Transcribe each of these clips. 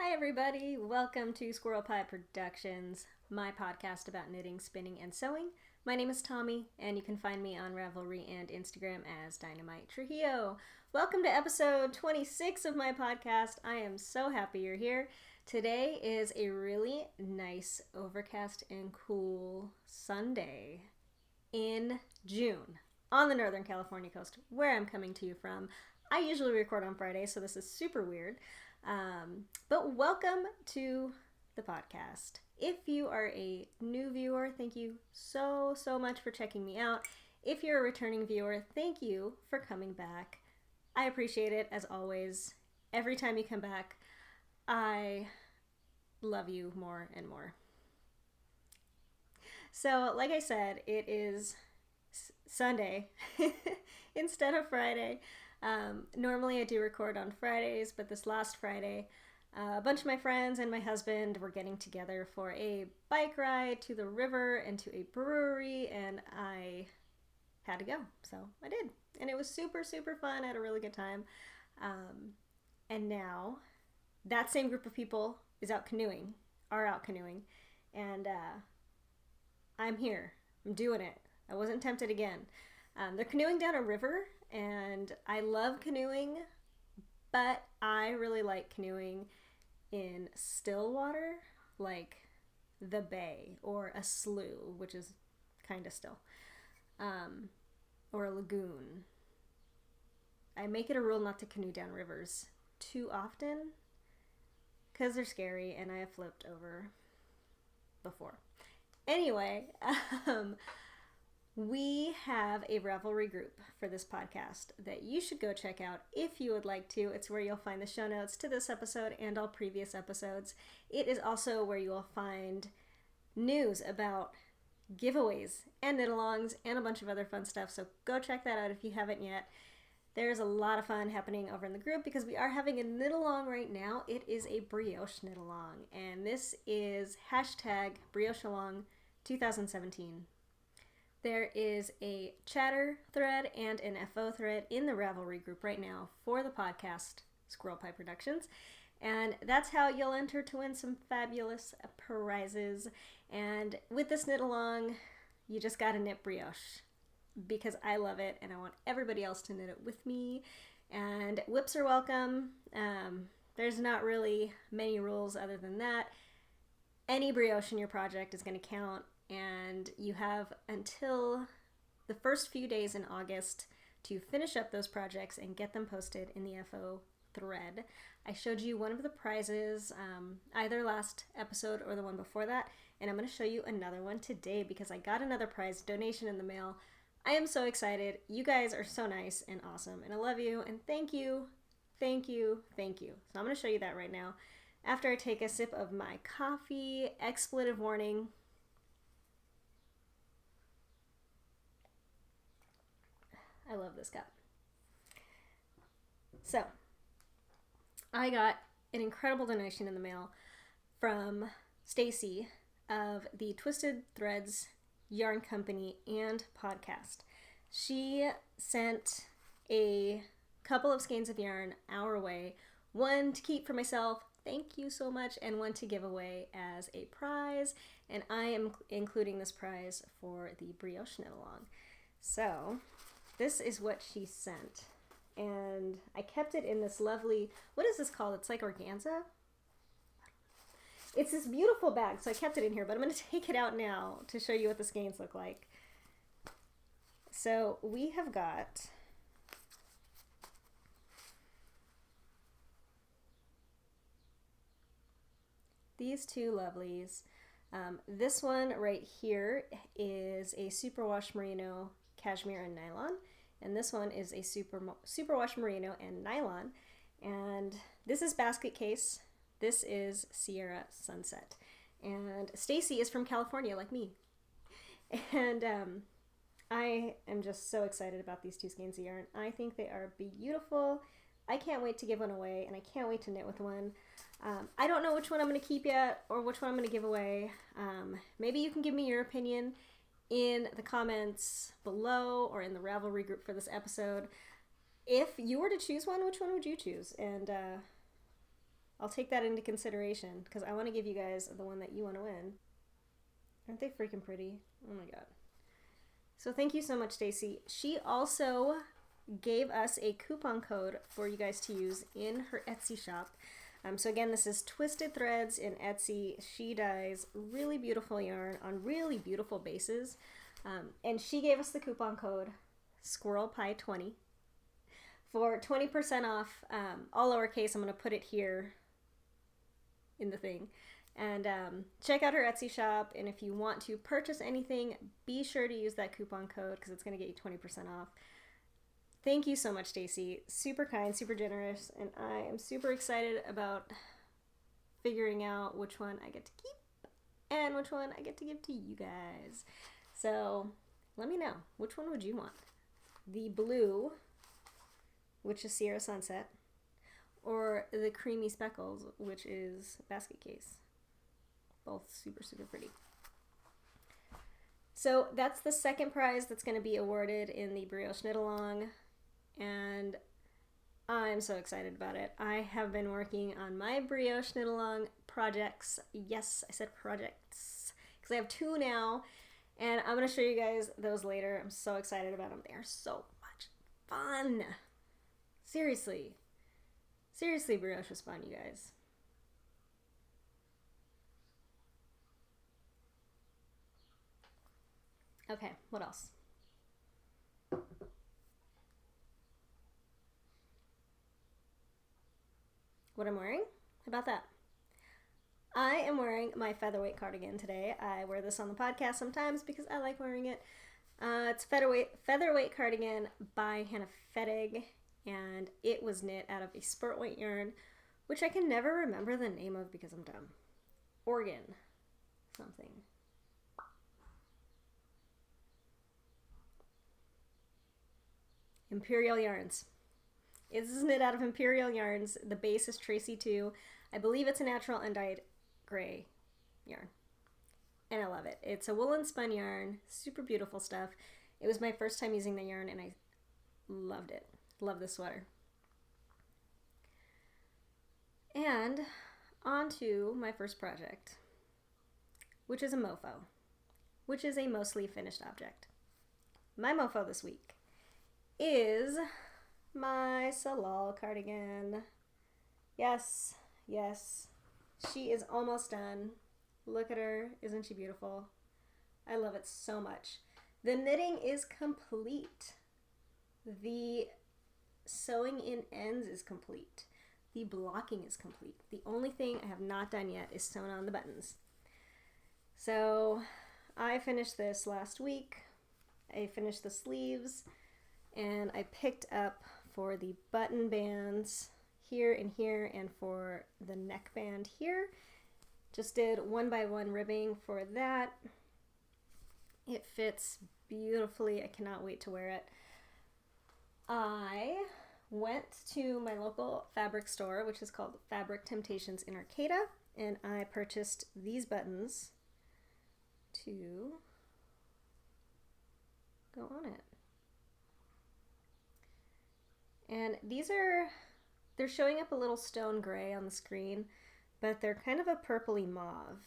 Hi, everybody. Welcome to Squirrel Pie Productions, my podcast about knitting, spinning, and sewing. My name is Tommi, and you can find me on Ravelry and Instagram as Dynamite Trujillo. Welcome to episode 26 of my podcast. I am so happy you're here. Today is a really nice, overcast, and cool Sunday in June on the Northern California coast, where I'm coming to you from. I usually record on Friday, so this is super weird. But welcome to the podcast. If you are a new viewer, thank you so much for checking me out. If you're a returning viewer, thank you for coming back. I appreciate it as always. Every time you come back, I love you more and more. So, like I said, it is Sunday instead of Friday. Normally I do record on Fridays, but this last Friday, a bunch of my friends and my husband were getting together for a bike ride to the river and to a brewery, and I had to go, so I did. And it was super fun. I had a really good time. And now that same group of people are out canoeing, and I'm here. I'm doing it. I wasn't tempted again. They're canoeing down a river, and I love canoeing, but I really like canoeing in still water, like the bay or a slough, which is kind of still, or a lagoon. I make it a rule not to canoe down rivers too often because they're scary, and I have flipped over before. Anyway, we have a Ravelry group for this podcast that you should go check out if you would like to. It's where you'll find the show notes to this episode and all previous episodes. It is also where you will find news about giveaways and knit-alongs and a bunch of other fun stuff. So go check that out if you haven't yet. There's a lot of fun happening over in the group because we are having a knit-along right now. It is a brioche knit-along, and this is #BriocheAlong 2017. There is a chatter thread and an FO thread in the Ravelry group right now for the podcast, Squirrel Pie Productions. And that's how you'll enter to win some fabulous prizes. And with this knit along, you just gotta knit brioche because I love it and I want everybody else to knit it with me. And whips are welcome. There's not really many rules other than that. Any brioche in your project is going to count. And you have until the first few days in August to finish up those projects and get them posted in the FO thread. I showed you one of the prizes either last episode or the one before that, and I'm going to show you another one today because I got another prize donation in the mail. I am so excited. You guys are so nice and awesome, and I love you, and thank you. So I'm going to show you that right now after I take a sip of my coffee. Expletive warning. I love this cup. So, I got an incredible donation in the mail from Stacy of the Twisted Threads Yarn Company and podcast. She sent a couple of skeins of yarn our way, one to keep for myself, thank you so much, and one to give away as a prize, and I am including this prize for the brioche knit along. So, this is what she sent, and I kept it in this lovely, what is this called? It's like organza? It's this beautiful bag, so I kept it in here, but I'm going to take it out now to show you what the skeins look like. So we have got these two lovelies. This one right here is a superwash merino cashmere and nylon, and this one is a superwash merino and nylon, and this is basket case. This is Sierra Sunset, and Stacy is from California like me, and I am just so excited about these two skeins of yarn. I think they are beautiful. I can't wait to give one away, and I can't wait to knit with one. I don't know which one I'm going to keep yet or which one I'm going to give away. Maybe you can give me your opinion in the comments below or in the Ravelry group for this episode. If you were to choose one, which one would you choose? And I'll take that into consideration because I want to give you guys the one that you want to win. Aren't they freaking pretty? Oh my god. So thank you so much, Stacy. She also gave us a coupon code for you guys to use in her Etsy shop. So again, this is Twisted Threads in Etsy. She dyes really beautiful yarn on really beautiful bases. And she gave us the coupon code Squirrel Pie 20 for 20% off, all lowercase. I'm going to put it here in the thing. And check out her Etsy shop. And if you want to purchase anything, be sure to use that coupon code because it's going to get you 20% off. Thank you so much, Stacy. Super kind, super generous, and I am super excited about figuring out which one I get to keep and which one I get to give to you guys. So let me know, which one would you want? The blue, which is Sierra Sunset, or the creamy speckles, which is Basket Case. Both super, super pretty. So that's the second prize that's going to be awarded in the Brioche Knit-Along. And I'm so excited about it. I have been working on my Brioche Knit-Along projects. Yes, I said projects. Because I have 2 now. And I'm going to show you guys those later. I'm so excited about them. They are so much fun. Seriously. Seriously, Brioche was fun, you guys. Okay, what else? What I'm wearing? How about that? I am wearing my featherweight cardigan today. I wear this on the podcast sometimes because I like wearing it. It's featherweight cardigan by Hannah Fettig, and it was knit out of a spurt weight yarn, which I can never remember the name of because I'm dumb. Oregon something. Imperial Yarns. This is knit out of Imperial Yarns. The base is Tracy 2. I believe it's a natural undyed gray yarn. And I love it. It's a woolen spun yarn. Super beautiful stuff. It was my first time using the yarn and I loved it. Love the sweater. And on to my first project, which is a mofo, which is a mostly finished object. My mofo this week is my Salal cardigan. Yes, yes. She is almost done. Look at her. Isn't she beautiful? I love it so much. The knitting is complete. The sewing in ends is complete. The blocking is complete. The only thing I have not done yet is sewn on the buttons. So I finished this last week. I finished the sleeves and I picked up for the button bands here and for the neckband here. Just did 1x1 ribbing for that. It fits beautifully. I cannot wait to wear it. I went to my local fabric store, which is called Fabric Temptations in Arcata, and I purchased these buttons to go on it. And they're showing up a little stone gray on the screen, but they're kind of a purpley mauve.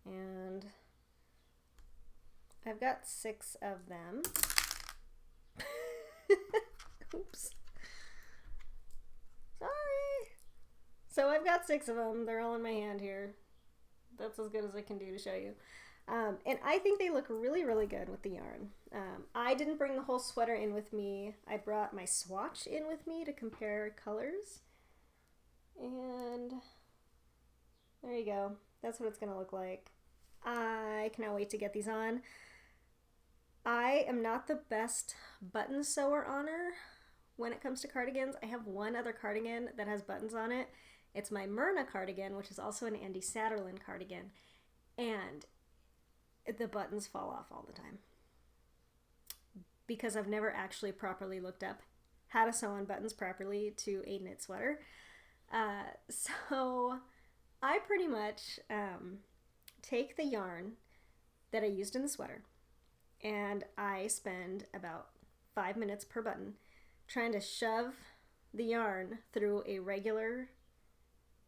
And I've got 6 of them. Oops. Sorry. So I've got 6 of them. They're all in my hand here. That's as good as I can do to show you. And I think they look really, really good with the yarn. I didn't bring the whole sweater in with me. I brought my swatch in with me to compare colors. And there you go. That's what it's going to look like. I cannot wait to get these on. I am not the best button sewer oner when it comes to cardigans. I have one other cardigan that has buttons on it. It's my Myrna cardigan, which is also an Andy Satterlin cardigan. And the buttons fall off all the time because I've never actually properly looked up how to sew on buttons properly to a knit sweater. So I pretty much take the yarn that I used in the sweater and I spend about 5 minutes per button trying to shove the yarn through a regular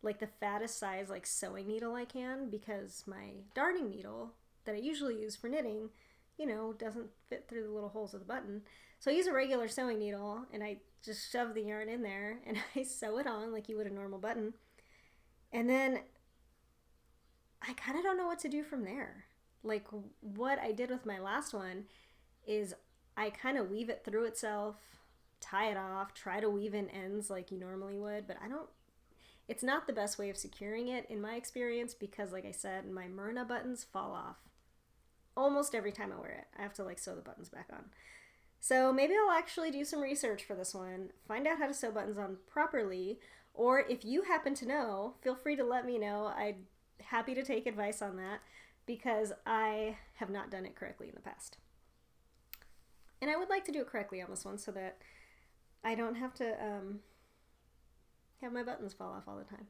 like the fattest size like sewing needle I can, because my darning needle that I usually use for knitting, doesn't fit through the little holes of the button. So I use a regular sewing needle and I just shove the yarn in there and I sew it on like you would a normal button. And then I kind of don't know what to do from there. Like what I did with my last one is I kind of weave it through itself, tie it off, try to weave in ends like you normally would, but it's not the best way of securing it in my experience, because like I said, my Myrna buttons fall off almost every time I wear it. I have to like sew the buttons back on. So maybe I'll actually do some research for this one, find out how to sew buttons on properly, or if you happen to know, feel free to let me know. I'd happy to take advice on that, because I have not done it correctly in the past. And I would like to do it correctly on this one so that I don't have to have my buttons fall off all the time.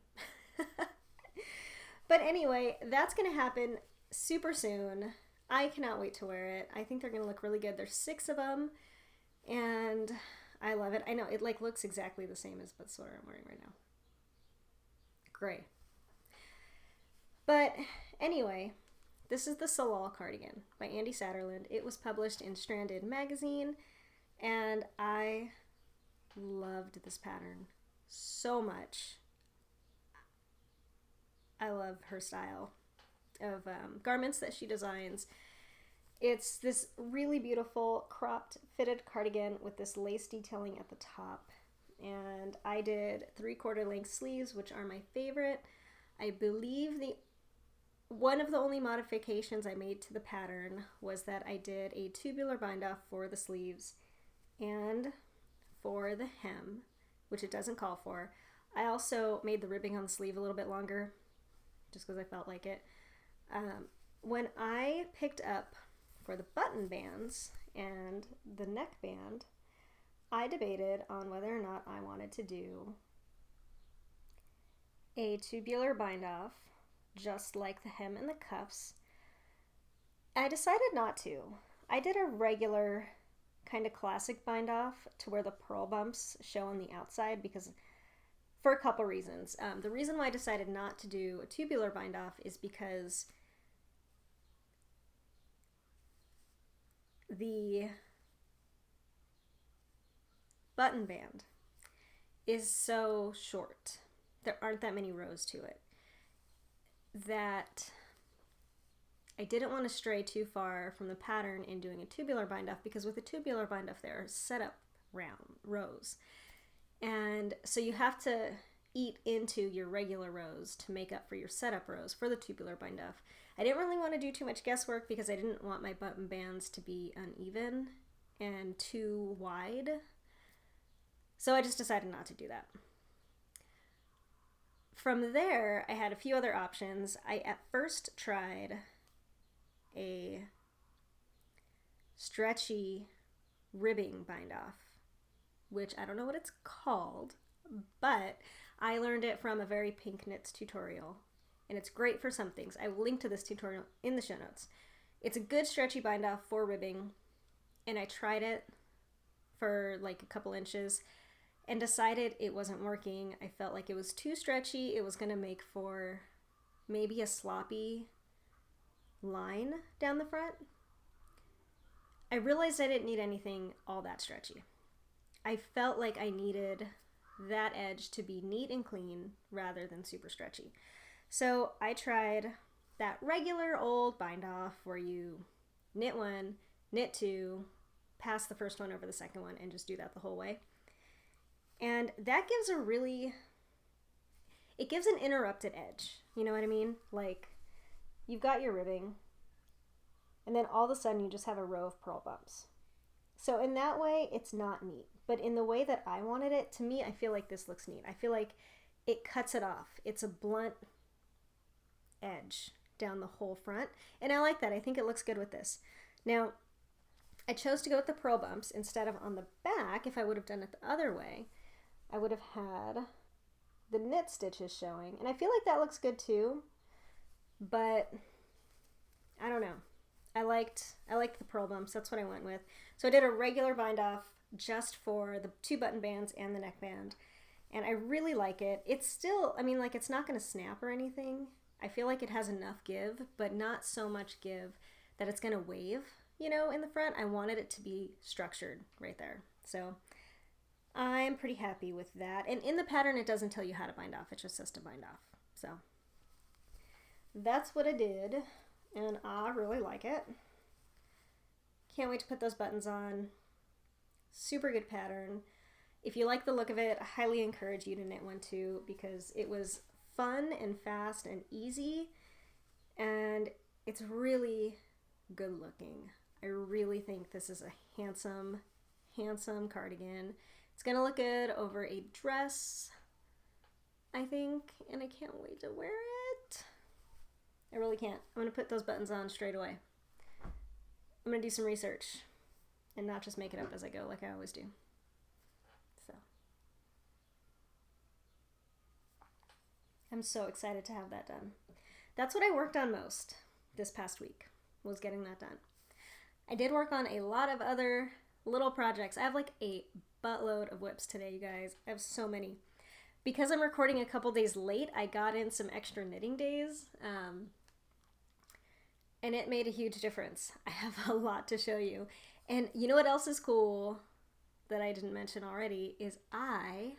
But anyway, that's going to happen super soon. I cannot wait to wear it. I think they're going to look really good. There's 6 of them, and I love it. I know, it like looks exactly the same as the sweater I'm wearing right now. Gray. But anyway, this is the Salal cardigan by Andy Satterland. It was published in Stranded magazine, and I loved this pattern so much. I love her style of garments that she designs. It's this really beautiful cropped fitted cardigan with this lace detailing at the top. And I did 3/4 length sleeves, which are my favorite. I believe one of the only modifications I made to the pattern was that I did a tubular bind off for the sleeves and for the hem, which it doesn't call for. I also made the ribbing on the sleeve a little bit longer just because I felt like it. When I picked up for the button bands and the neck band, I debated on whether or not I wanted to do a tubular bind off just like the hem and the cuffs. I decided not to. I did a regular kind of classic bind off to where the pearl bumps show on the outside, because for a couple reasons. The reason why I decided not to do a tubular bind off is because the button band is so short, there aren't that many rows to it, that I didn't want to stray too far from the pattern in doing a tubular bind off, because with a tubular bind off there are setup rows, and so you have to eat into your regular rows to make up for your setup rows for the tubular bind off. I didn't really want to do too much guesswork because I didn't want my button bands to be uneven and too wide, so I just decided not to do that. From there, I had a few other options. I at first tried a stretchy ribbing bind off, which I don't know what it's called, but I learned it from a Very Pink Knits tutorial, and it's great for some things. I will link to this tutorial in the show notes. It's a good stretchy bind off for ribbing, and I tried it for like a couple inches and decided it wasn't working. I felt like it was too stretchy. It was going to make for maybe a sloppy line down the front. I realized I didn't need anything all that stretchy. I felt like I needed that edge to be neat and clean rather than super stretchy. So I tried that regular old bind off where you knit one, knit two, pass the first one over the second one, and just do that the whole way. And that gives it gives an interrupted edge. You know what I mean? Like, you've got your ribbing, and then all of a sudden you just have a row of pearl bumps. So in that way, it's not neat. But in the way that I wanted it, to me, I feel like this looks neat. I feel like it cuts it off. It's a blunt edge down the whole front, and I like that. I think it looks good with this. Now, I chose to go with the pearl bumps instead of on the back. If I would have done it the other way, I would have had the knit stitches showing, and I feel like that looks good too, but I don't know. I liked the pearl bumps. That's what I went with. So I did a regular bind off just for the 2 button bands and the neck band, And I really like it. It's still, I mean, like, it's not going to snap or anything. I feel like it has enough give, but not so much give that it's going to wave, you know, in the front. I wanted it to be structured right there. So I'm pretty happy with that. And in the pattern, it doesn't tell you how to bind off. It just says to bind off. So that's what I did. And I really like it. Can't wait to put those buttons on. Super good pattern. If you like the look of it, I highly encourage you to knit one too, because it was fun and fast and easy, and it's really good looking. I really think this is a handsome, handsome cardigan. It's gonna look good over a dress, I think, and I can't wait to wear it. I really can't. I'm gonna put those buttons on straight away. I'm gonna do some research and not just make it up as I go like I always do. So I'm so excited to have that done. That's what I worked on most this past week, was getting that done. I did work on a lot of other little projects. I have like a buttload of whips today, you guys. I have so many. Because I'm recording a couple days late, I got in some extra knitting days, and it made a huge difference. I have a lot to show you. And you know what else is cool that I didn't mention already is I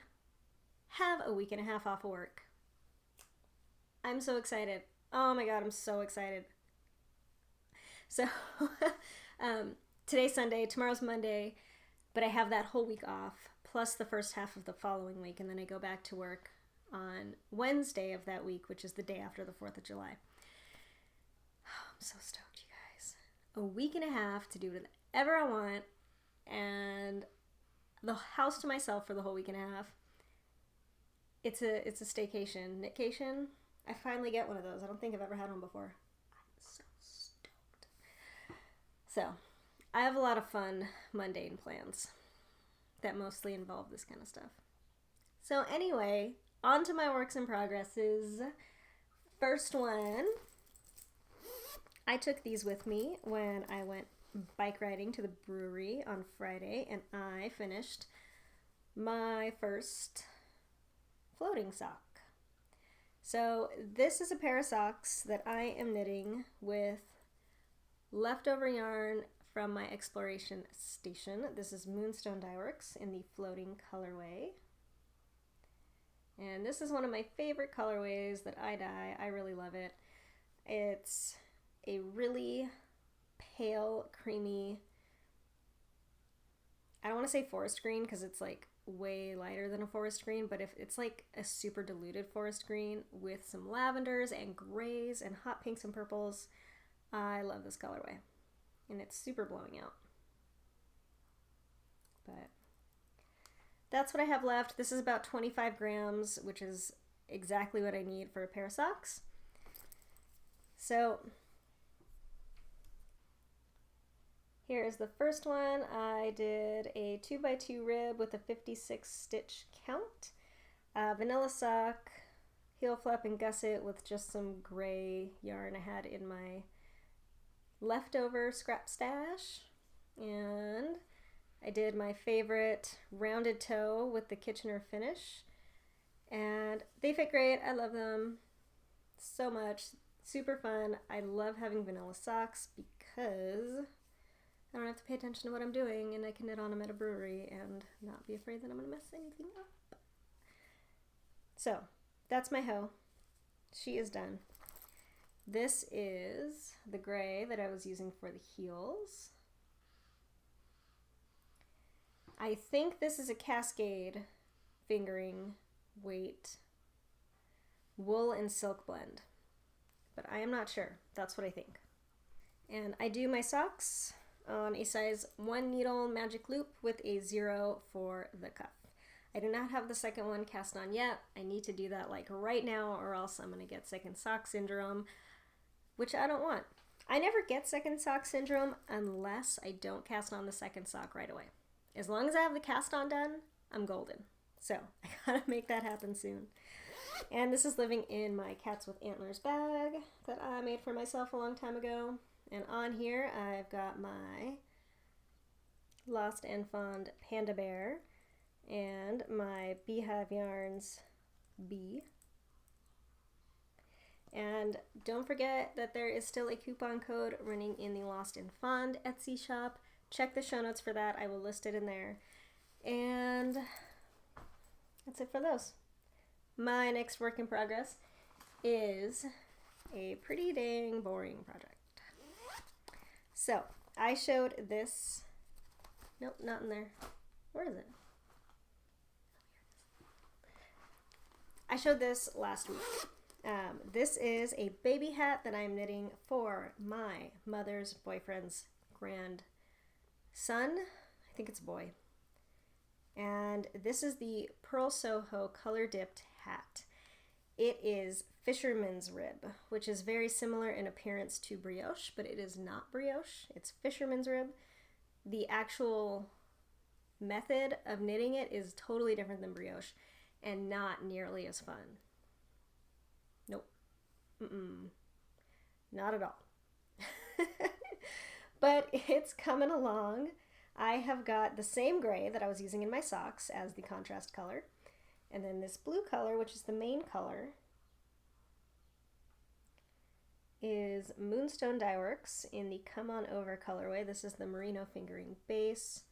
have a week and a half off of work. I'm so excited. Oh my God, I'm so excited. So today's Sunday, tomorrow's Monday, but I have that whole week off, plus the first half of the following week, and then I go back to work on Wednesday of that week, which is the day after the 4th of July. Oh, I'm so stoked, you guys. A week and a half to do whatever I want, and the house to myself for the whole week and a half. It's a staycation, knitcation. I finally get one of those. I don't think I've ever had one before. I'm so stoked. So, I have a lot of fun, mundane plans that mostly involve this kind of stuff. So anyway, on to my works in progresses. First one, I took these with me when I went bike riding to the brewery on Friday, and I finished my first floating sock. So this is a pair of socks that I am knitting with leftover yarn from my exploration station. This is Moonstone Dyeworks in the floating colorway. And this is one of my favorite colorways that I dye. I really love it. It's a really pale, creamy, I don't want to say forest green because it's like way lighter than a forest green, but if it's like a super diluted forest green with some lavenders and grays and hot pinks and purples, I love this colorway. And it's super blowing out. But that's what I have left. This is about 25 grams, which is exactly what I need for a pair of socks. So here is the first one. I did a 2x2 rib with a 56 stitch count. Vanilla sock, heel flap and gusset with just some gray yarn I had in my leftover scrap stash. And I did my favorite rounded toe with the Kitchener finish. And they fit great. I love them so much. Super fun. I love having vanilla socks because I don't have to pay attention to what I'm doing, and I can knit on them at a brewery and not be afraid that I'm going to mess anything up. So that's my hoe. She is done. This is the gray that I was using for the heels. I think this is a Cascade fingering weight wool and silk blend, but I am not sure. That's what I think. And I do my socks on a size 1 needle magic loop with a 0 for the cuff. I do not have the second one cast on yet. I need to do that like right now, or else I'm going to get second sock syndrome, which I don't want. I never get second sock syndrome unless I don't cast on the second sock right away. As long as I have the cast on done, I'm golden. So I gotta make that happen soon. And this is living in my Cats with Antlers bag that I made for myself a long time ago. And on here I've got my Lost and Found Panda Bear. and my Beehive Yarns B. And don't forget that there is still a coupon code running in the Lost and Fond Etsy shop. Check the show notes for that. I will list it in there. And that's it for those. My next work in progress is a pretty dang boring project. So, I showed this. Nope, not in there. Where is it? I showed this last week. This is a baby hat that I'm knitting for my mother's boyfriend's grandson. I think it's a boy. And this is the Pearl Soho color dipped hat. It is fisherman's rib, which is very similar in appearance to brioche, but it is not brioche. It's fisherman's rib. The actual method of knitting it is totally different than brioche and not nearly as fun. Nope. Not at all. But it's coming along. I have got the same gray that I was using in my socks as the contrast color. And then this blue color, which is the main color, is Moonstone Dyeworks in the Come On Over colorway. This is the merino fingering base.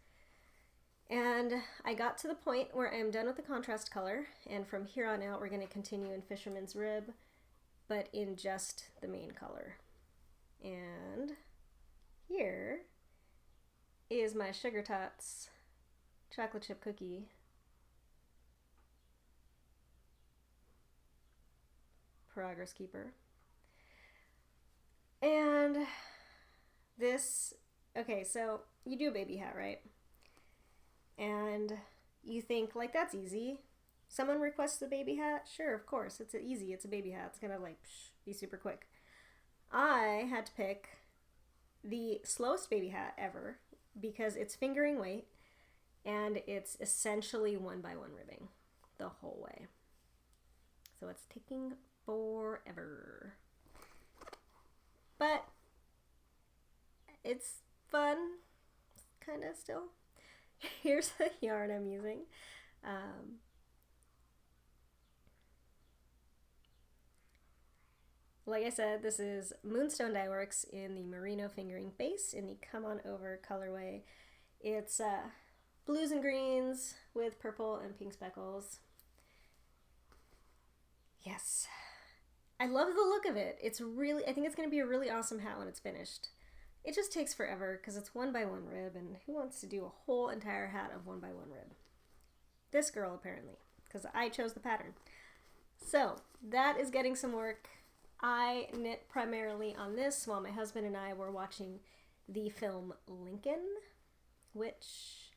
And I got to the point where I'm done with the contrast color, and from here on out we're going to continue in Fisherman's Rib, but in just the main color. And here is my Sugar Tots chocolate chip cookie. Progress keeper. And this, okay, so you do a baby hat, right? And you think, like, that's easy. Someone requests a baby hat? Sure, of course. It's easy. It's a baby hat. It's gonna, like, be super quick. I had to pick the slowest baby hat ever because it's fingering weight and it's essentially 1x1 ribbing the whole way. So it's taking forever. But it's fun, kind of still. Here's the yarn I'm using. Like I said, this is Moonstone Dyeworks in the merino fingering base in the Come On Over colorway. It's blues and greens with purple and pink speckles. Yes. I love the look of it. It's really, I think it's going to be a really awesome hat when it's finished. It just takes forever because it's 1x1 rib, and who wants to do a whole entire hat of 1x1 rib? This girl, apparently, because I chose the pattern. So, that is getting some work. I knit primarily on this while my husband and I were watching the film Lincoln, which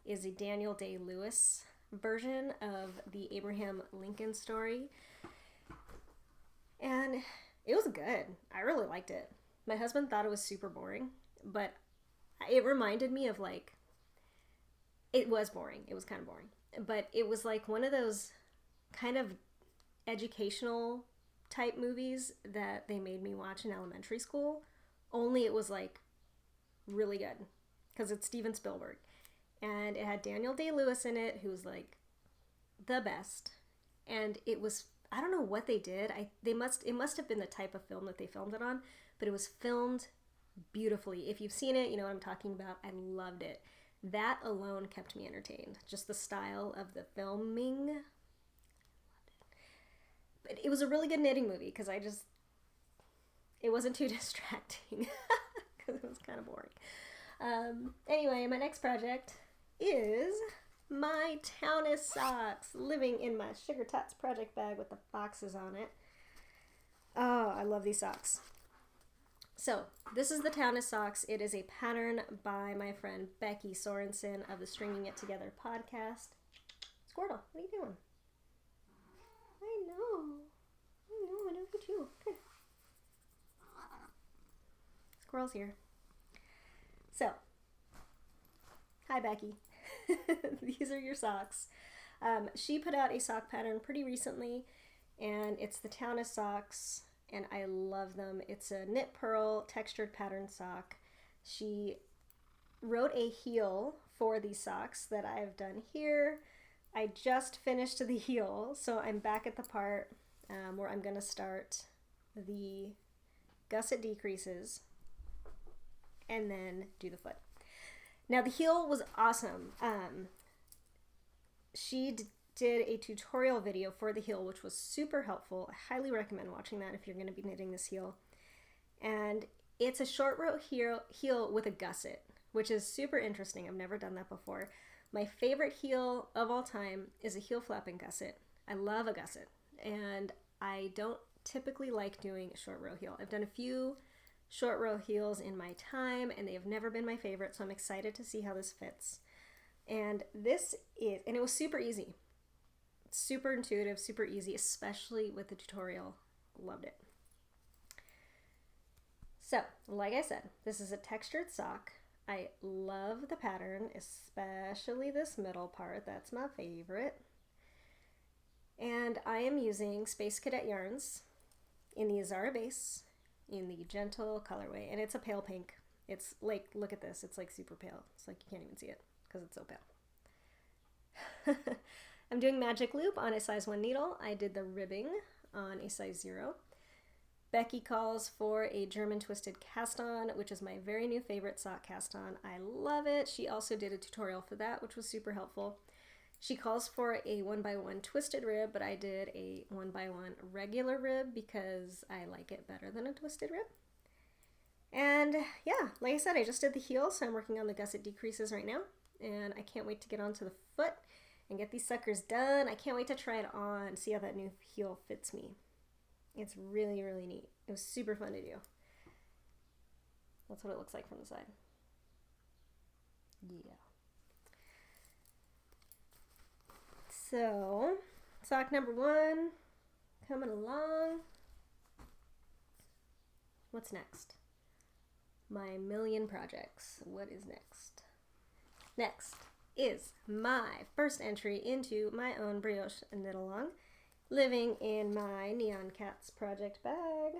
is a Daniel Day-Lewis version of the Abraham Lincoln story. And it was good. I really liked it. My husband thought it was super boring, but it reminded me of, like, it was boring. It was kind of boring. But it was like one of those kind of educational type movies that they made me watch in elementary school. Only it was, like, really good because it's Steven Spielberg. And it had Daniel Day-Lewis in it, who was, like, the best. And it was, I don't know what they did. It must have been the type of film that they filmed it on, but it was filmed beautifully. If you've seen it, you know what I'm talking about. I loved it. That alone kept me entertained. Just the style of the filming. I loved it. But it was a really good knitting movie because it wasn't too distracting because it was kind of boring. Anyway, my next project is my Townest socks, living in my Sugar Tots project bag with the boxes on it. Oh, I love these socks. So, this is the Townest socks. It is a pattern by my friend Becky Sorensen of the Stringing It Together podcast. Squirtle, what are you doing? I know you too. Good. Squirrel's here. So, hi Becky. These are your socks. She put out a sock pattern pretty recently, and it's the Townest socks, and I love them. It's a knit purl textured pattern sock. She wrote a heel for these socks that I've done here. I just finished the heel, so I'm back at the part where I'm going to start the gusset decreases and then do the foot. Now the heel was awesome. She did a tutorial video for the heel, which was super helpful. I highly recommend watching that if you're going to be knitting this heel. And it's a short row heel with a gusset, which is super interesting. I've never done that before. My favorite heel of all time is a heel flapping gusset. I love a gusset, and I don't typically like doing a short row heel. I've done a few short row heels in my time, and they have never been my favorite, so I'm excited to see how this fits. And it was super easy. Super intuitive, super easy, especially with the tutorial. Loved it. So, like I said, this is a textured sock. I love the pattern, especially this middle part. That's my favorite. And I am using Space Cadet yarns in the Azara base in the gentle colorway, and it's a pale pink. It's like, look at this, it's like super pale. It's like you can't even see it because it's so pale. I'm doing magic loop on a size 1 needle. I did the ribbing on a size 0. Becky calls for a German twisted cast on, which is my very new favorite sock cast on. I love it. She also did a tutorial for that, which was super helpful. She calls for a 1x1 twisted rib, but I did a 1x1 regular rib because I like it better than a twisted rib. And yeah, like I said, I just did the heel, so I'm working on the gusset decreases right now, and I can't wait to get onto the foot and get these suckers done. I can't wait to try it on, see how that new heel fits me. It's really, really neat. It was super fun to do. That's what it looks like from the side. Yeah. So, sock number 1, coming along. What's next? My million projects. What is next? Next is my first entry into my own brioche knit along, living in my Neon Cats project bag,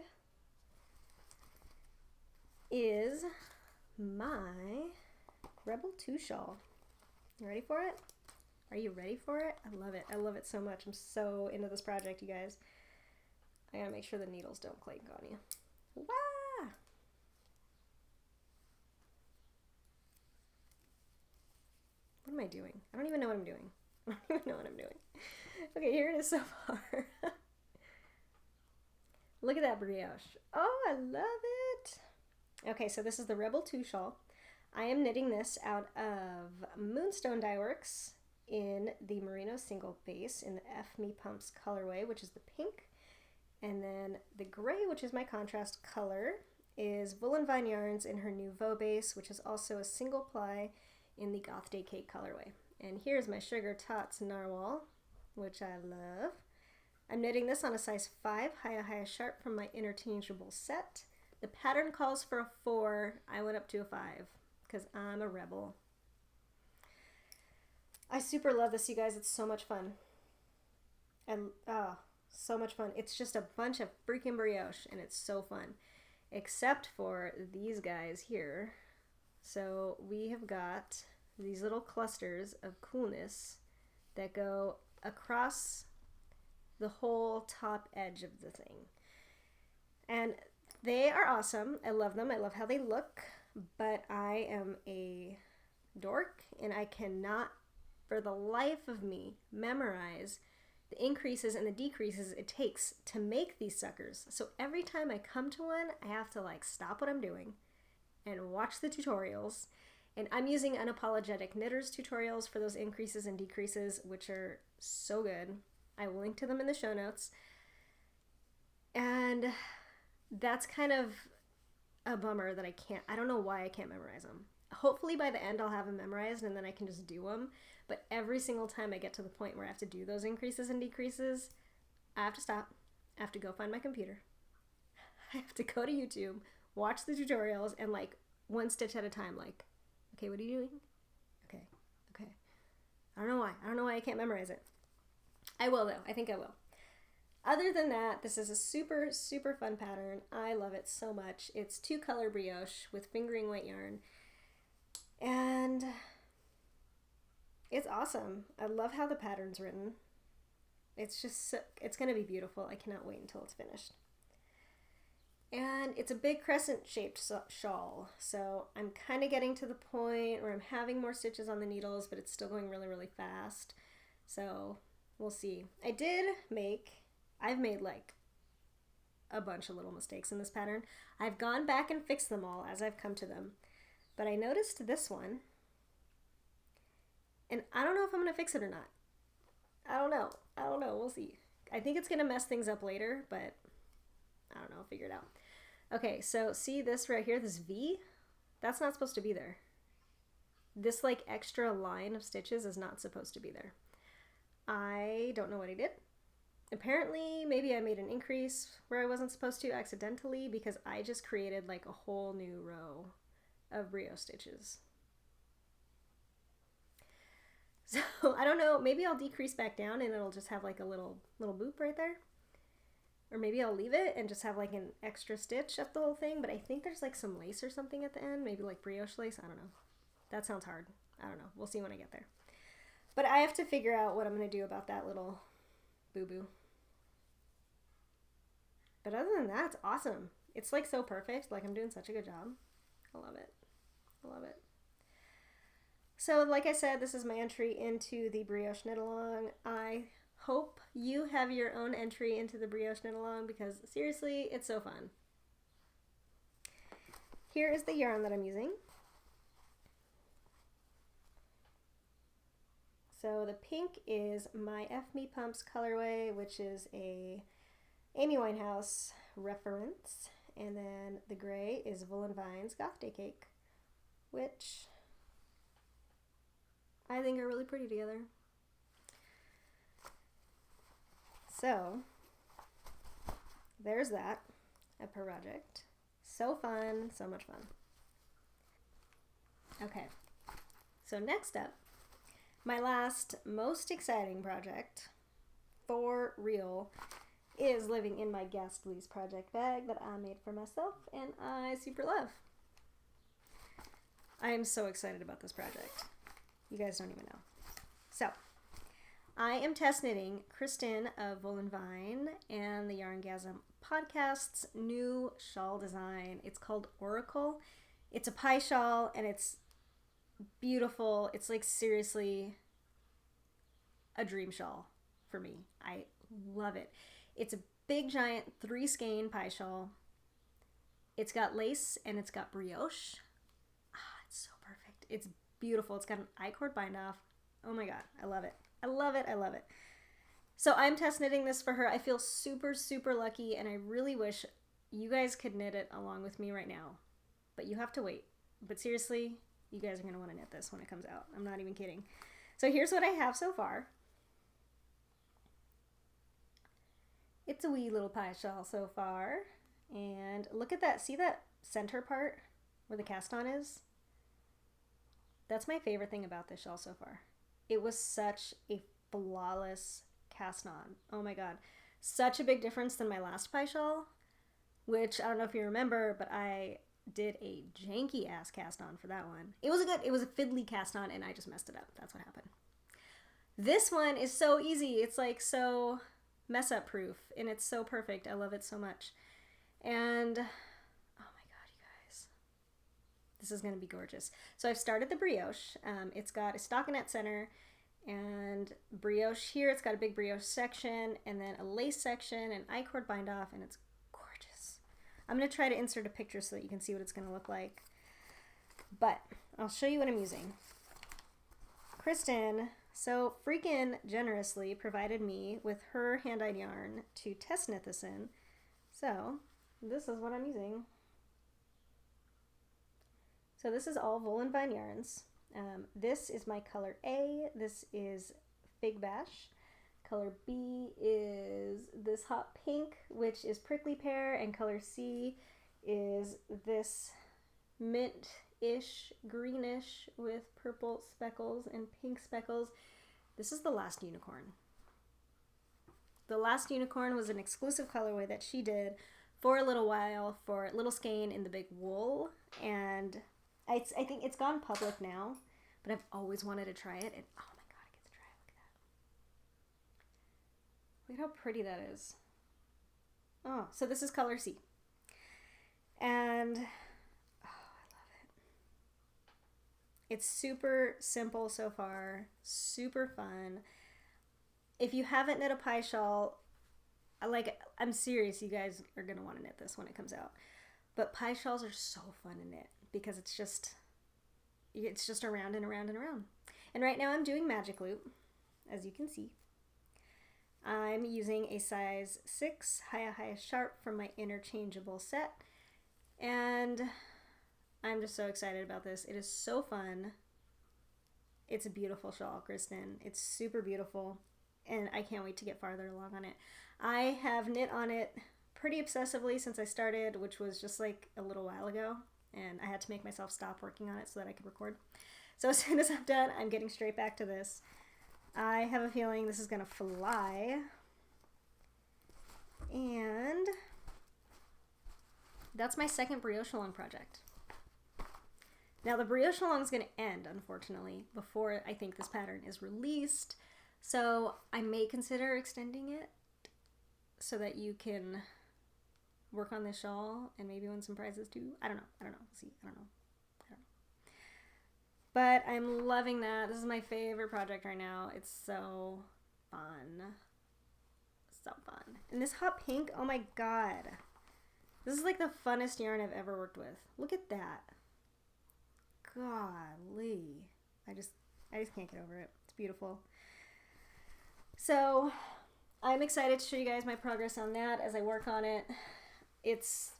is my Rebel 2 shawl. You ready for it? Are you ready for it? I love it. I love it so much. I'm so into this project, you guys. I gotta make sure the needles don't clank on you. Wah! What am I doing? I don't even know what I'm doing. I don't even know what I'm doing. Okay, here it is so far. Look at that brioche. Oh, I love it. Okay, so this is the Rebel 2 shawl. I am knitting this out of Moonstone Dye Works in the Merino single base in the F Me Pumps colorway, which is the pink. And then the gray, which is my contrast color, is Woolen Vine Yarns in her Nouveau base, which is also a single ply in the Goth Day Cake colorway. And here's my Sugar Tots Narwhal, which I love. I'm knitting this on a size 5 Haya Sharp from my interchangeable set. The pattern calls for a 4. I went up to a 5 because I'm a rebel. I super love this, you guys. It's so much fun. And so much fun. It's just a bunch of freaking brioche, and it's so fun. Except for these guys here. So we have got these little clusters of coolness that go across the whole top edge of the thing. And they are awesome. I love them. I love how they look. But I am a dork, and I cannot, for the life of me, memorize the increases and the decreases it takes to make these suckers. So every time I come to one, I have to like stop what I'm doing and watch the tutorials. And I'm using Unapologetic Knitters tutorials for those increases and decreases, which are so good. I will link to them in the show notes. And that's kind of a bummer that I don't know why I can't memorize them. Hopefully by the end I'll have them memorized and then I can just do them. But every single time I get to the point where I have to do those increases and decreases, I have to stop. I have to go find my computer. I have to go to YouTube, watch the tutorials, and like one stitch at a time, like, okay, what are you doing? Okay. I don't know why I can't memorize it. I will though. I think I will. Other than that, this is a super, super fun pattern. I love it so much. It's 2-color brioche with fingering weight yarn. And It's awesome. I love how the pattern's written. It's just, it's going to be beautiful. I cannot wait until it's finished. And it's a big crescent shaped shawl. So I'm kind of getting to the point where I'm having more stitches on the needles, but it's still going really, really fast. So we'll see. I've made like a bunch of little mistakes in this pattern. I've gone back and fixed them all as I've come to them. But I noticed this one, and I don't know if I'm going to fix it or not. I don't know. We'll see. I think it's going to mess things up later, but I don't know. I'll figure it out. Okay, so see this right here, this V? That's not supposed to be there. This like extra line of stitches is not supposed to be there. I don't know what I did. Apparently, maybe I made an increase where I wasn't supposed to accidentally, because I just created like a whole new row of brioche stitches. So I don't know, maybe I'll decrease back down and it'll just have like a little boop right there. Or maybe I'll leave it and just have like an extra stitch up the whole thing, but I think there's like some lace or something at the end, maybe like brioche lace, I don't know. That sounds hard. I don't know. We'll see when I get there. But I have to figure out what I'm going to do about that little boo-boo. But other than that, it's awesome. It's like so perfect. Like I'm doing such a good job. I love it. I love it. So like I said, this is my entry into the brioche knit along. I hope you have your own entry into the brioche knit along, because seriously, it's so fun. Here is the yarn that I'm using. So the pink is my F Me Pumps colorway, which is a Amy Winehouse reference. And then the gray is Wool & Vine's Goth Day Cake, which I think are really pretty together. So there's that, a project. So fun, so much fun. Okay, so next up, my last most exciting project for real is living in my Ghastly's project bag that I made for myself and I super love. I am so excited about this project. You guys don't even know. So, I am test knitting Kristen of Wool & Vine and the Yarngasm podcast's new shawl design. It's called Oracle. It's a pie shawl and it's beautiful. It's like seriously a dream shawl for me. I love it. It's a big giant 3 skein pie shawl. It's got lace and it's got brioche. It's so perfect. It's beautiful. It's got an I-cord bind off. Oh my god, I love it. I love it. I love it. So I'm test knitting this for her. I feel super, super lucky, and I really wish you guys could knit it along with me right now. But you have to wait. But seriously, you guys are going to want to knit this when it comes out. I'm not even kidding. So here's what I have so far. It's a wee little pie shawl so far. And look at that. See that center part where the cast on is? That's my favorite thing about this shawl so far. It was such a flawless cast on. Oh my god. Such a big difference than my last pie shawl, which I don't know if you remember, but I did a janky ass cast on for that one. It was a fiddly cast on and I just messed it up. That's what happened. This one is so easy. It's like so mess up proof and it's so perfect. I love it so much. And oh my god, you guys. This is going to be gorgeous. So I've started the brioche. It's got a stockinette center and brioche here. It's got a big brioche section and then a lace section and I-cord bind off, and it's gorgeous. I'm going to try to insert a picture so that you can see what it's going to look like. But I'll show you what I'm using. Kristen so freaking generously provided me with her hand-dyed yarn to test knit this in. So this is what I'm using. So this is all Wool & Vine yarns. This is my color A. This is Fig Bash. Color B is this hot pink, which is Prickly Pear, and color C is this mint-ish, greenish with purple speckles and pink speckles. This is the Last Unicorn. The Last Unicorn was an exclusive colorway that she did for a little while for Little Skein in the Big Wool, and I think it's gone public now, but I've always wanted to try it, and oh my Look how pretty that is. Oh, so this is color C. And I love it. It's super simple so far, super fun. If you haven't knit a pie shawl, I'm serious, you guys are going to want to knit this when it comes out. But pie shawls are so fun to knit because it's just around and around and around. And right now I'm doing magic loop, as you can see. I'm using a size 6 Haya Sharp from my interchangeable set. And I'm just so excited about this. It is so fun. It's a beautiful shawl, Kristen. It's super beautiful. And I can't wait to get farther along on it. I have knit on it pretty obsessively since I started, which was just like a little while ago. And I had to make myself stop working on it so that I could record. So as soon as I'm done, I'm getting straight back to this. I have a feeling this is going to fly. And that's my second brioche along project. Now the brioche along is going to end, unfortunately, before I think this pattern is released. So I may consider extending it so that you can work on this shawl and maybe win some prizes too. I don't know. We'll see. I don't know. But I'm loving that. This is my favorite project right now. It's so fun. So fun. And this hot pink, oh my god. This is like the funnest yarn I've ever worked with. Look at that. Golly. I just can't get over it. It's beautiful. So I'm excited to show you guys my progress on that as I work on it. It's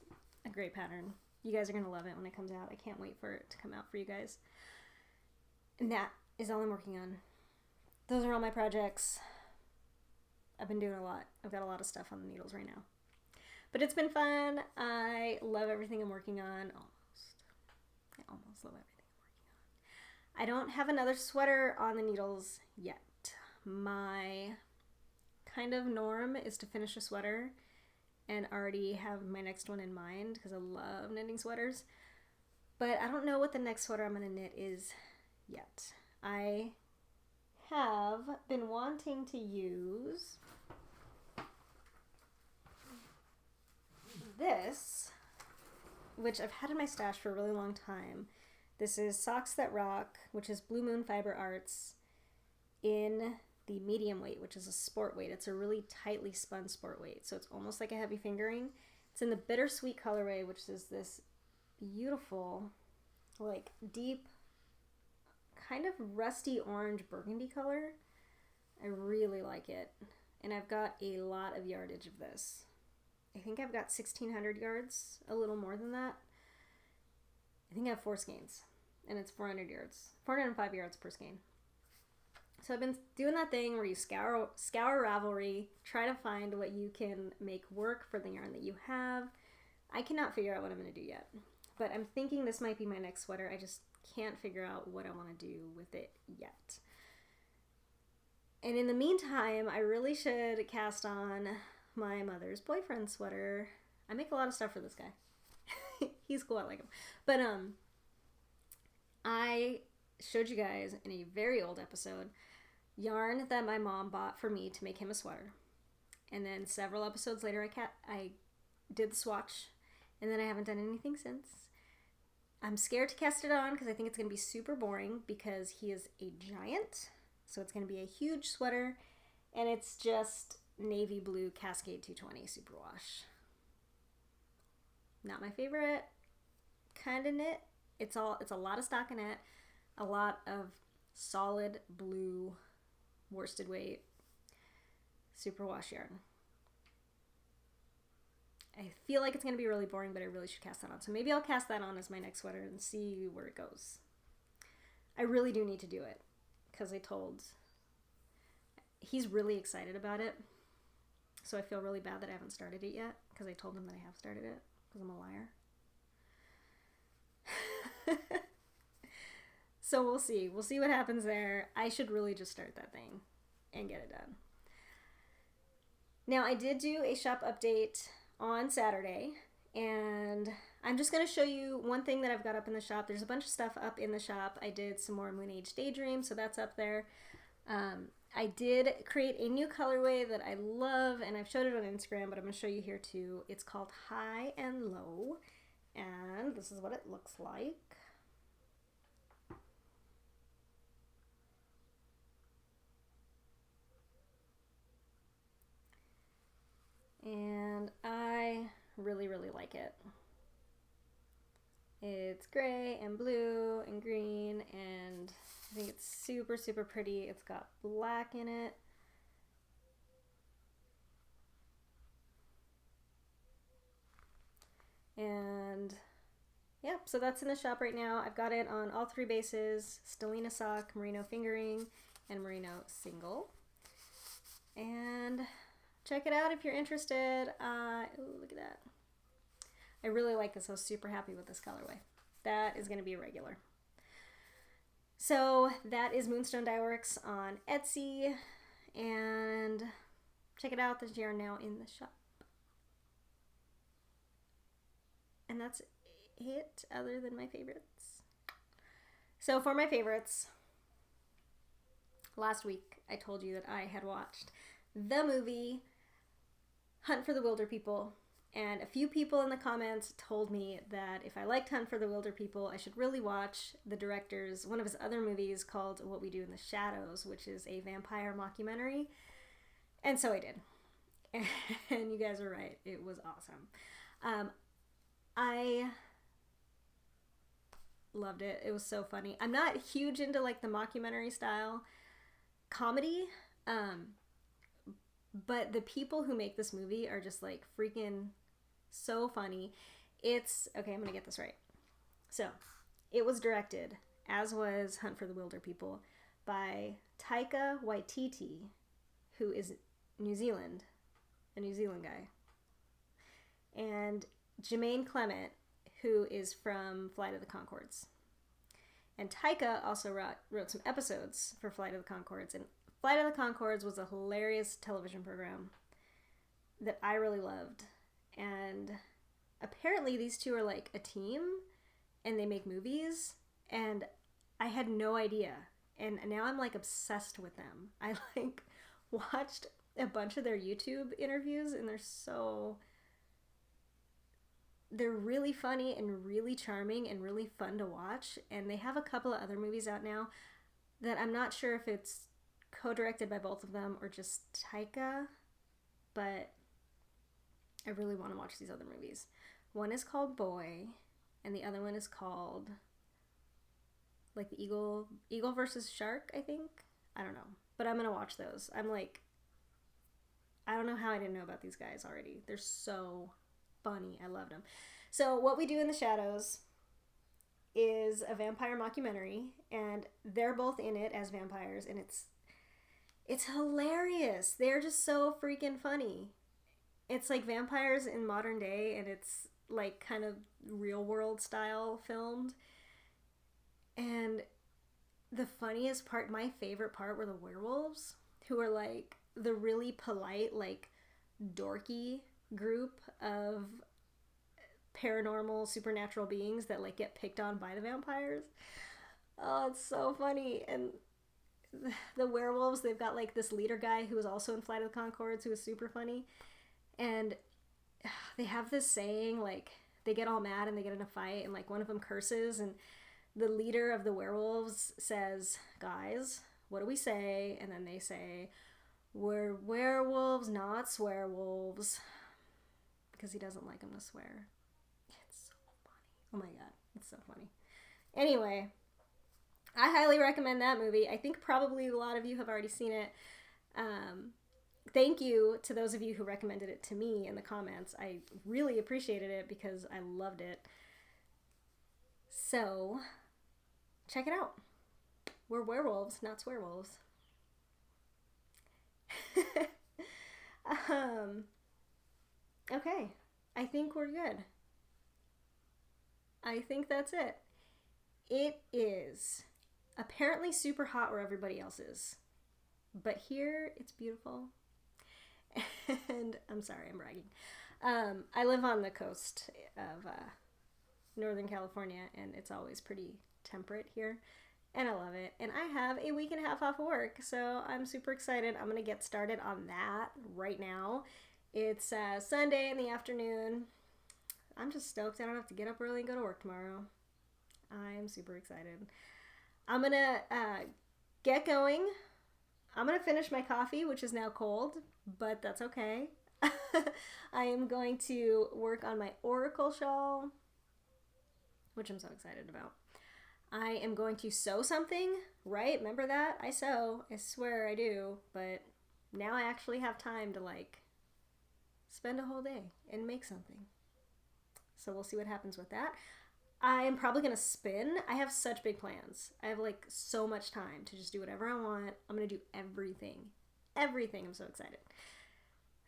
a great pattern. You guys are going to love it when it comes out. I can't wait for it to come out for you guys. And that is all I'm working on. Those are all my projects. I've been doing a lot. I've got a lot of stuff on the needles right now. But it's been fun. I love everything I'm working on. I almost love everything I'm working on. I don't have another sweater on the needles yet. My kind of norm is to finish a sweater and already have my next one in mind because I love knitting sweaters. But I don't know what the next sweater I'm going to knit is yet. I have been wanting to use this, which I've had in my stash for a really long time. This is Socks That Rock, which is Blue Moon Fiber Arts in the medium weight, which is a sport weight. It's a really tightly spun sport weight, so it's almost like a heavy fingering. It's in the Bittersweet colorway, which is this beautiful, like deep, kind of rusty orange burgundy color. I really like it. And I've got a lot of yardage of this. I think I've got 1,600 yards, a little more than that. I think I have 4 skeins, and it's 400 yards, 405 yards per skein. So I've been doing that thing where you scour Ravelry, try to find what you can make work for the yarn that you have. I cannot figure out what I'm going to do yet, but I'm thinking this might be my next sweater. I just can't figure out what I want to do with it yet. And in the meantime, I really should cast on my mother's boyfriend sweater. I make a lot of stuff for this guy. He's cool, I like him. But I showed you guys in a very old episode yarn that my mom bought for me to make him a sweater. And then several episodes later, I did the swatch, and then I haven't done anything since. I'm scared to cast it on because I think it's going to be super boring because he is a giant. So it's going to be a huge sweater, and it's just navy blue Cascade 220 superwash. Not my favorite kind of knit. It's a lot of stockinette, a lot of solid blue worsted weight superwash yarn. I feel like it's going to be really boring, but I really should cast that on. So maybe I'll cast that on as my next sweater and see where it goes. I really do need to do it because he's really excited about it. So I feel really bad that I haven't started it yet because I told him that I have started it because I'm a liar. So we'll see. We'll see what happens there. I should really just start that thing and get it done. Now I did do a shop update on Saturday, and I'm just going to show you one thing that I've got up in the shop. There's a bunch of stuff up in the shop. I did some more Moon Age Daydream, so that's up there. I did create a new colorway that I love, and I've showed it on Instagram, but I'm going to show you here too. It's called High and Low, and this is what it looks like. And I really, really like it. It's gray and blue and green, and I think it's super, super pretty. It's got black in it. And yep, so that's in the shop right now. I've got it on all 3 bases: Stellina sock, merino fingering, and merino single. And check it out if you're interested. Ooh, look at that. I really like this. I was super happy with this colorway. That is going to be a regular. So that is Moonstone Dye Works on Etsy. And check it out. They are now in the shop. And that's it, other than my favorites. So for my favorites, last week I told you that I had watched the movie Hunt for the Wilder People, and a few people in the comments told me that if I liked Hunt for the Wilder People, I should really watch the director's, one of his other movies called What We Do in the Shadows, which is a vampire mockumentary. And so I did. And you guys are right. It was awesome. I loved it. It was so funny. I'm not huge into like the mockumentary style comedy, but the people who make this movie are just like freaking so funny. It's, okay, I'm gonna get this right. So, it was directed, as was Hunt for the Wilder People, by Taika Waititi, who is a New Zealand guy, and Jermaine Clement, who is from Flight of the Conchords. And Taika also wrote some episodes for Flight of the Conchords, and Flight of the Conchords was a hilarious television program that I really loved. And apparently these two are like a team and they make movies, and I had no idea. And now I'm like obsessed with them. I like watched a bunch of their YouTube interviews, and they're really funny and really charming and really fun to watch. And they have a couple of other movies out now that I'm not sure if it's co-directed by both of them or just Taika, but I really want to watch these other movies. One is called Boy, and the other one is called like the Eagle versus Shark, I think. I don't know, but I'm gonna watch those. I'm like, I don't know how I didn't know about these guys already. They're so funny. I loved them. So What We Do in the Shadows is a vampire mockumentary, and they're both in it as vampires, and it's hilarious. They're just so freaking funny. It's like vampires in modern day, and it's like kind of real world style filmed. And the funniest part, my favorite part, were the werewolves, who are like the really polite, like dorky group of paranormal supernatural beings that like get picked on by the vampires. Oh, it's so funny. And the werewolves, they've got like this leader guy who is also in Flight of the Conchords, who is super funny. And they have this saying, like, they get all mad and they get in a fight, and like one of them curses, and the leader of the werewolves says, "Guys, what do we say?" And then they say, "We're werewolves, not swearwolves," because he doesn't like them to swear. It's so funny. Oh my god, it's so funny. Anyway, I highly recommend that movie. I think probably a lot of you have already seen it. Thank you to those of you who recommended it to me in the comments. I really appreciated it because I loved it. So, check it out. We're werewolves, not swearwolves. Okay, I think we're good. I think that's it. It is apparently super hot where everybody else is, but here it's beautiful. And I'm sorry, I'm bragging. I live on the coast of Northern California, and it's always pretty temperate here. and I love it. And I have a week and a half off of work, so I'm super excited. I'm going to get started on that right now. It's Sunday in the afternoon. I'm just stoked I don't have to get up early and go to work tomorrow. I'm super excited. I'm going to get going. I'm going to finish my coffee, which is now cold, but that's okay. I am going to work on my oracle shawl, which I'm so excited about. I am going to sew something, right? Remember that? I sew. I swear I do. But now I actually have time to like spend a whole day and make something. So we'll see what happens with that. I am probably going to spin. I have such big plans. I have like so much time to just do whatever I want. I'm going to do everything. Everything. I'm so excited.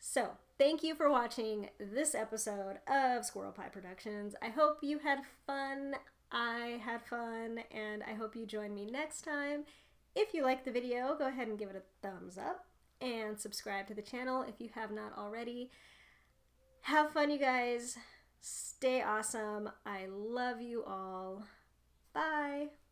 So, thank you for watching this episode of Squirrel Pie Productions. I hope you had fun. I had fun, and I hope you join me next time. If you liked the video, go ahead and give it a thumbs up and subscribe to the channel if you have not already. Have fun, you guys. Stay awesome. I love you all. Bye.